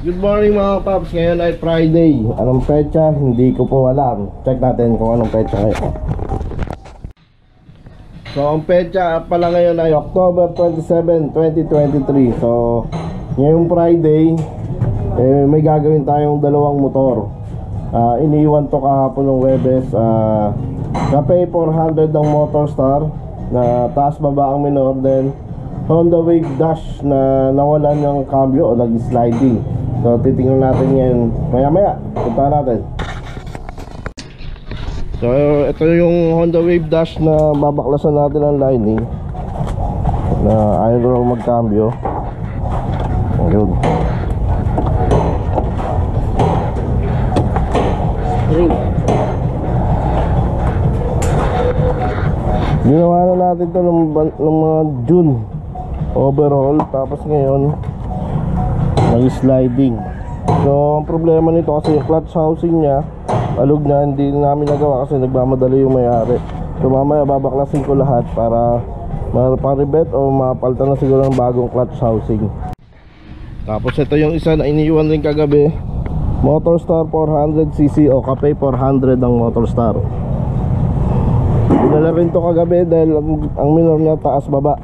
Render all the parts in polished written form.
Good morning mga paps, ngayon ay Friday. Anong petsa? Hindi ko po alam. Check natin kung anong petsa ngayon. So ang petsa pala ngayon ay October 27, 2023. So ngayong Friday may gagawin tayong dalawang motor. Iniwan to kahapon ng Webes. Cafe 400 ng Motorstar na taas baba ang minor. Then Honda Wave Dash na nawalan ng cambio o nag-sliding. So titingnan natin ngayon maya-maya. Punta natin. So ito yung Honda Wave Dash na babaklasan natin ang lining na ayaw raw mag-cambio. Ayun. Ginawa na natin ito ng mga June overhaul. Tapos ngayon nag-sliding. So ang problema nito kasi yung clutch housing niya alog na, hindi namin nagawa kasi nagmamadali yung may-ari. So mamaya babaklasin ko lahat para ma-rebet o mapalitan na siguro ng bagong clutch housing. Tapos ito yung isa na iniwan rin kagabi, Motorstar 400cc o Cafe 400 ng Motorstar. Dinala rin to kagabi dahil ang minor niya taas baba.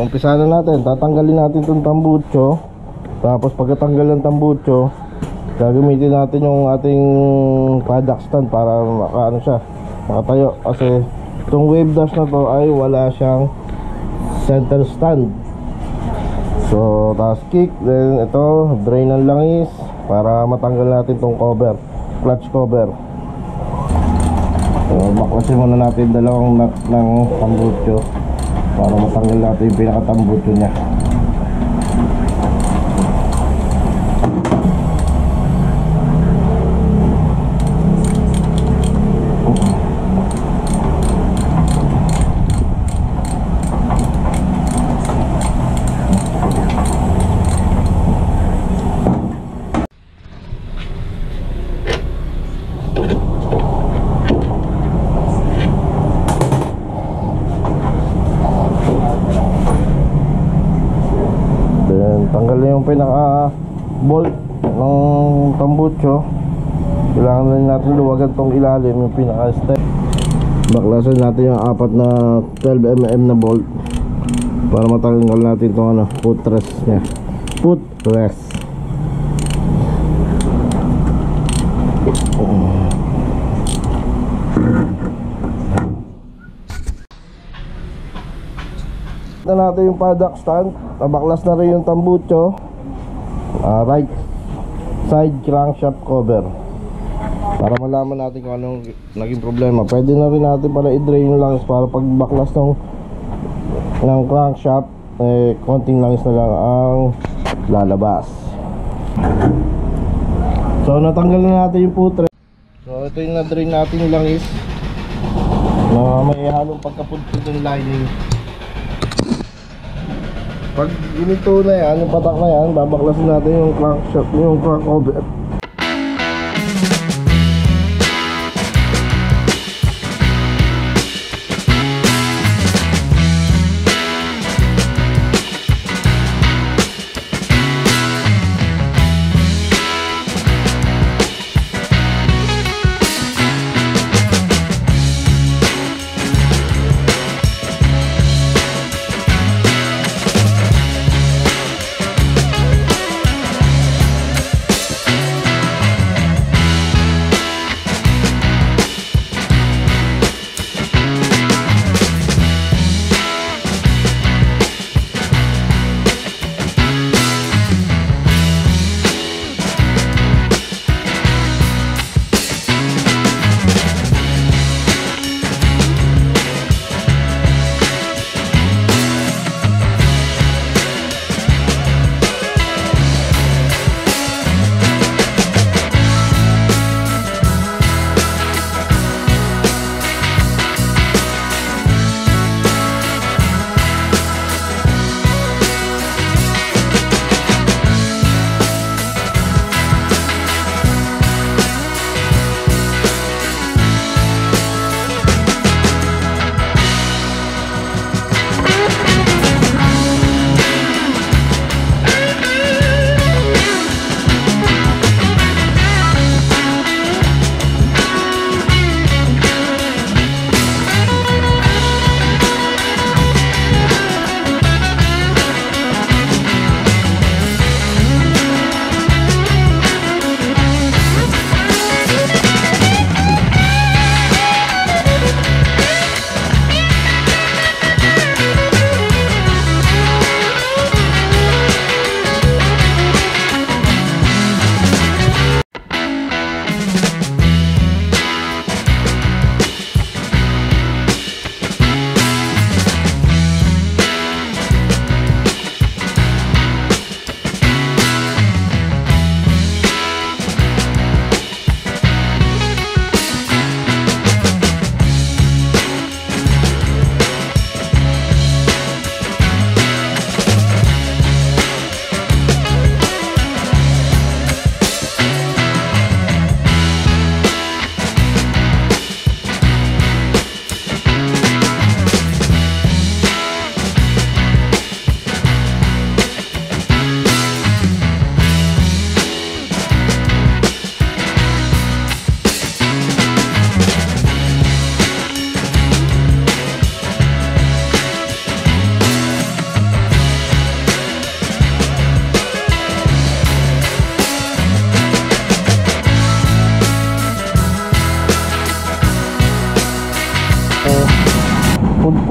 Umpisa na natin, tatanggalin natin itong tambutso. Tapos pagkatanggal ng tambutso, gagamitin natin yung ating paddock stand para makaano siya, makatayo. Kasi itong Wave Dash na to ay wala siyang center stand. So tapos kick, then ito drain ng langis para matanggal natin itong cover, clutch cover. So baklasin muna natin dalawang ng tambutso para matanggal natin yung pinakatambutso niya. Tanggalin yung pinaka bolt ng tambutso. Kailangan na natin luwagan tong ilalim, yung pinaka step. Baklasin natin yung apat na 12mm na bolt para matanggal natin itong ano, footrest nya. Footrest. Na natin yung paddock stand. Tabaklas na rin yung tambutso, right side crankshaft cover, para malaman natin kung anong naging problema. Pwede na rin natin pala i-drain yung langis para pag baklas ng crankshaft, konting langis na lang ang lalabas. So natanggal na natin yung putre. So ito yung na-drain natin yung langis na may halong pagkapudpud ng lining. Pag ginito na yan, yung patak na yan, babaklasin natin yung crankshaft, yung crank cover.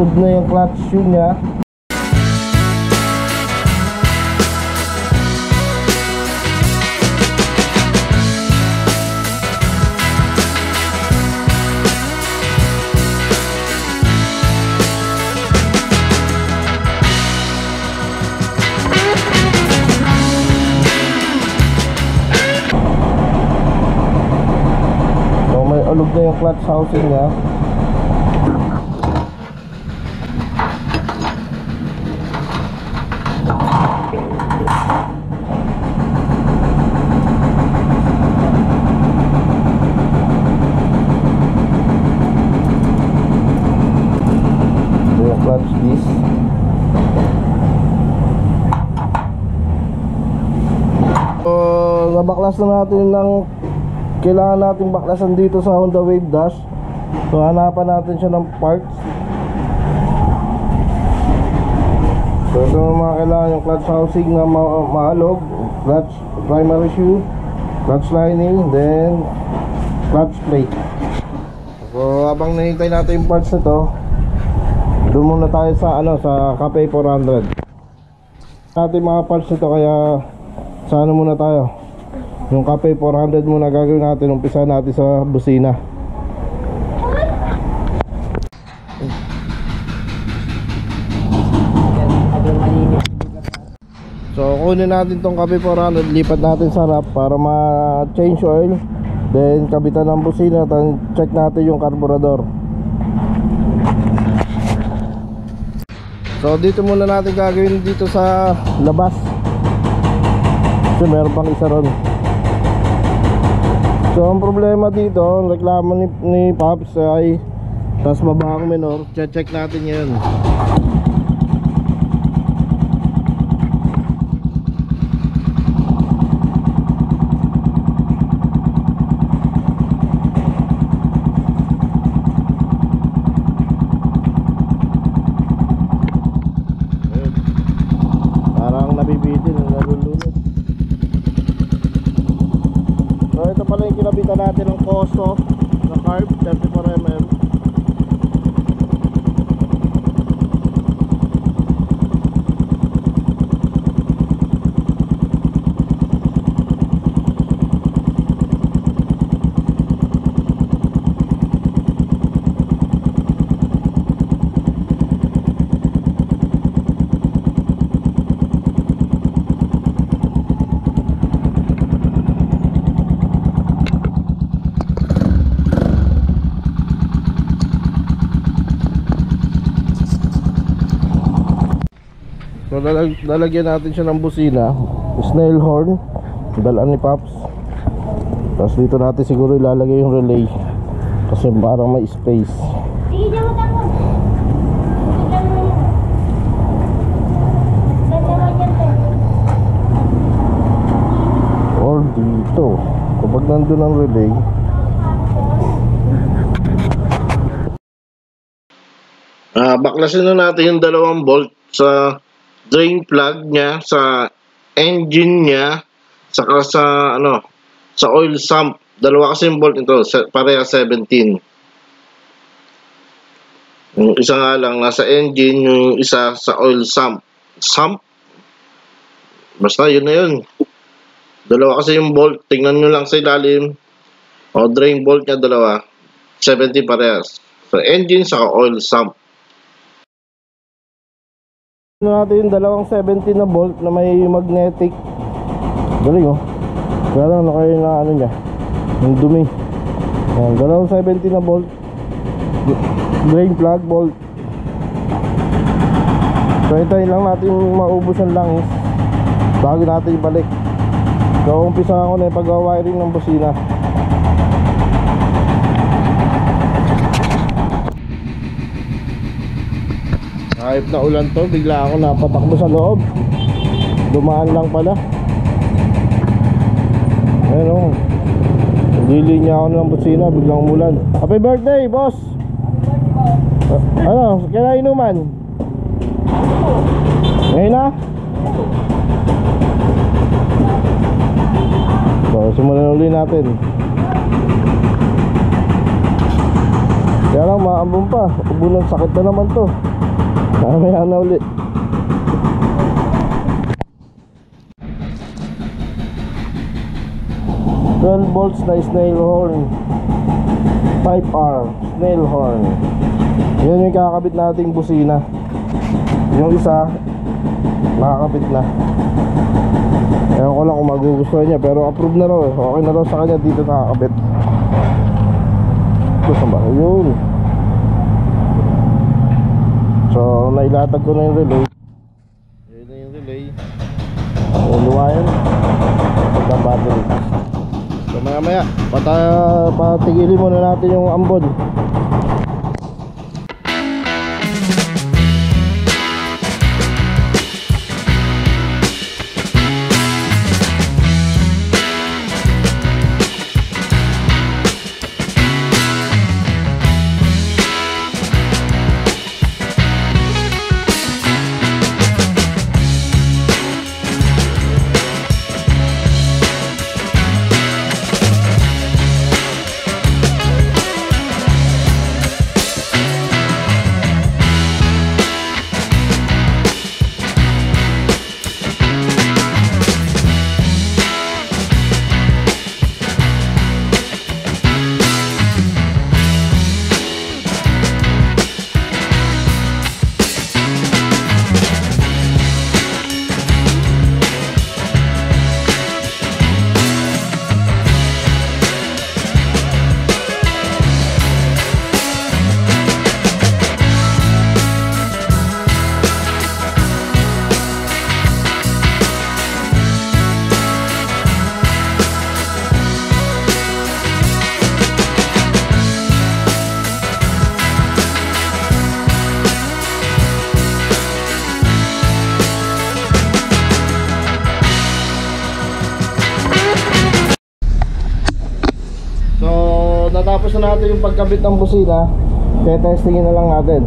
Likod na yung clutch shoe niya. Ulog na yung clutch housing niya. Ito yung clutch disc. Nabaklas na natin ng kailangan natin baklasan dito sa Honda Wave Dash. So hanapan natin siya ng parts. So ito yung mga kailangan, yung clutch housing na maalog, clutch primary shoe, clutch lining, then clutch plate. So habang nahintay natin yung parts nito, doon muna tayo sa sa Cafe 400. Natin mga parts nito, kaya sa muna tayo. Yung Cafe 400 muna gagawin natin. Umpisa natin sa busina. So kunin natin tong Cafe 400, lipat natin sa wrap para ma-change oil. Then kabitan ng busina, check natin yung carburetor. So dito muna natin gagawin, dito sa labas, kasi meron pang isa ron. So ang problema dito, ang reklamo ni Pops ay taas babahang minor. Check natin yun. Parang nabibitin, nalulunod. So ito pala yung kinabitan natin ng Koso na carb 34mm. So lalagyan natin siya ng busina, snail horn, dalaan ni Pops. Tapos dito natin siguro ilalagay yung relay, kasi parang may space. Or dito, kapag nandun ang relay. Baklasin na natin yung dalawang bolt sa drain plug niya, sa engine niya, saka sa sa oil sump. Dalawa kasi yung bolt nito, pareha 17. Yung isa nga lang nasa engine, yung isa sa oil sump. Basta yun na yun. Dalawa kasi yung bolt, tingnan nyo lang sa ilalim. O drain bolt niya dalawa, 17 parehas. So engine saka oil sump. Natin yung dalawang 17 na bolt na may magnetic. Galing kaya lang kayo na niya, yung dumi. Dalawang 17 na bolt, drain plug bolt. So hintayin lang natin maubos yung langis bago natin ibalik. So umpisa ako na yung pag-wiring ng busina. Kahit na ulan to, bigla ako napatakbo sa loob. Dumaan lang pala. Ayun Dili niya ako ng busina, biglang umulan. Happy birthday, boss! Ano, kailan inuman? Ngayon na? So, simulan ulit natin. Kaya lang, maambon pa. Ubunan, sakit na naman to. Mamaya na ulit. 12 volts na snail horn, type R snail horn. Yan yung kakabit nating busina. Yung isa nakakabit na. Ewan ko lang kung magugustuhan niya, pero approve na raw eh. Okay na raw sa kanya dito nakakabit. Gusto ba? Yun. So nailatag ko na yung relay. Yun na yung relay. Yung luwayan at ang battery. So maya patigilin muna natin yung ambon. Natapos na natin yung pagkabit ng busina. Kaya testingin na lang natin.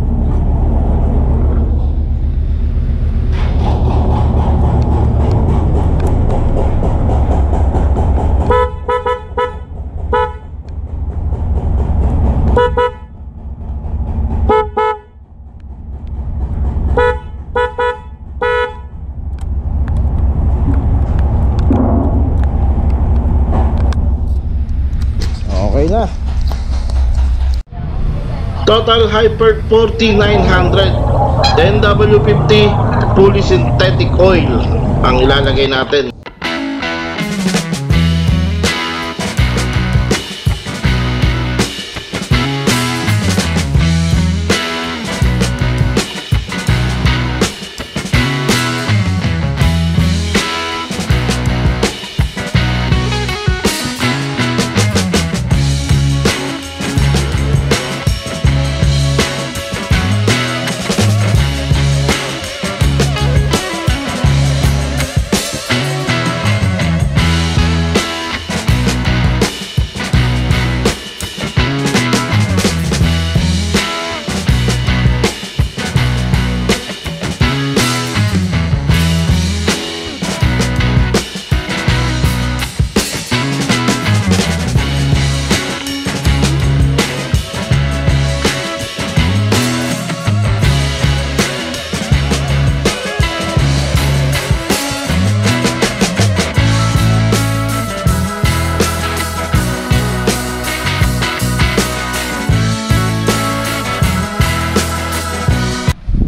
Okay na. Total Hyper 4900 NW50 fully synthetic oil ang ilalagay natin.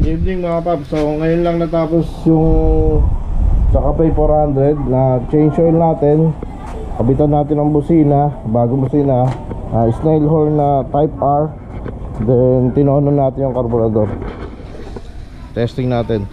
Evening mga paps, so ngayon lang natapos yung sa Cafe 400 na change oil natin. Kabitan natin ang busina, bagong busina, snail horn na type R. Then tinono natin yung carburetor. Testing natin.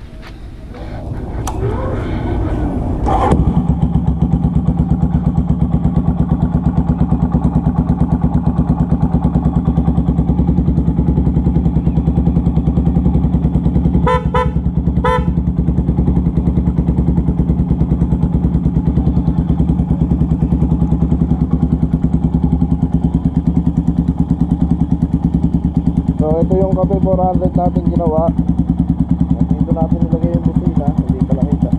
So ito yung Cafe 400 natin ginawa. Dito natin nilagay yung busina, hindi pala kita.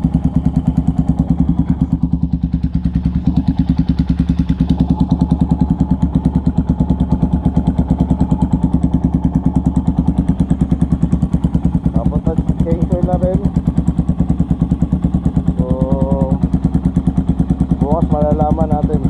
Tapos na malalaman natin